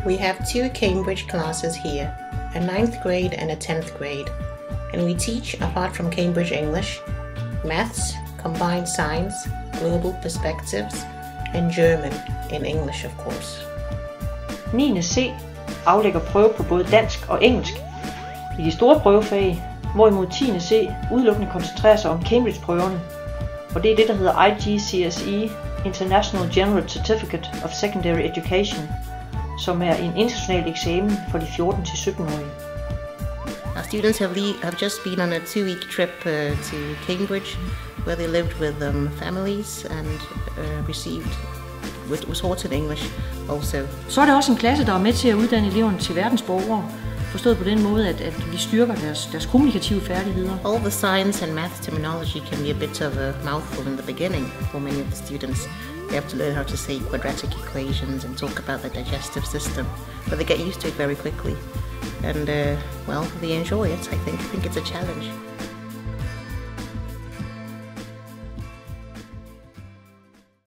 We have 2 Cambridge classes here, a 9th grade and a 10th grade, and we teach, apart from Cambridge English, maths, combined science, global perspectives, and German in English of course. 9. C aflægger prøve på både dansk og engelsk i de store prøvefag, hvorimod 10. C udelukkende koncentrerer sig om Cambridge-prøverne, og det er det, der hedder IGCSE, International General Certificate of Secondary Education, som er en international eksamen for de 14-17-årige. Our students have just been on a 2-week trip to Cambridge, where they lived with families and was taught in English also. Så er der også en klasse, der er med til at uddanne eleverne til verdensborgere, forstået på den måde, at vi styrker deres kommunikative færdigheder. All the science and math terminology can be a bit of a mouthful in the beginning for many of the students. They have to learn how to say quadratic equations and talk about the digestive system, but they get used to it very quickly. And, well, they enjoy it, I think. I think it's a challenge.